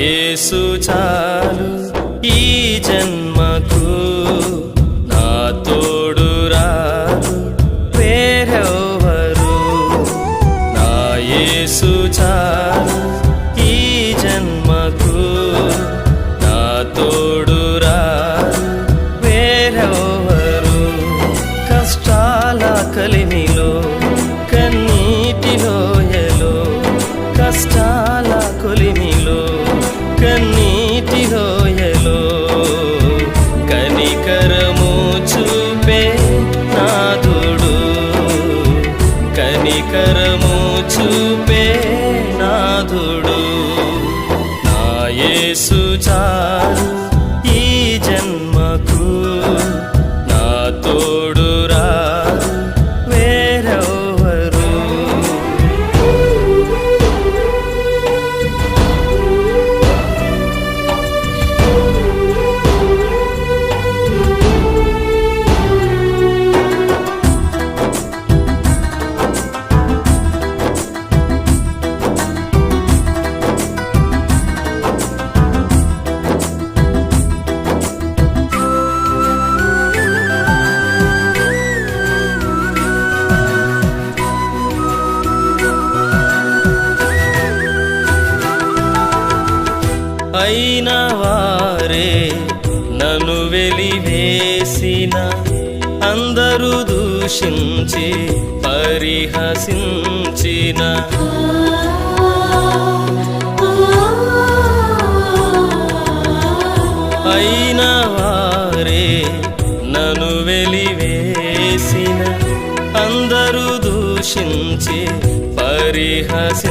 యేసు చాలు ఈ జన్మకు, నా తోడు రారు వేరెవ్వరు. నా యేసు చాలు ఈ జన్మకు, నా తోడు రారు వేరెవ్వరు. కష్టాల కలిమిలో కన్నీటి లోయలో, కష్టాల కొలిమిలో కన్నీటి లోయలో కనికరము చూపే నాథుడు, కనికరము చూపే నాథుడు. నా యేసు చాలు ఈ జన్మకు, నా తోడు రారు వేరెవ్వరు. అయిన వారే నన్ను వెలివేసిన, అందరూ దూషించి పరిహసించిన, అయిన వారే నన్ను వెలివేసిన, అందరూ దూషించి పరిహసించిన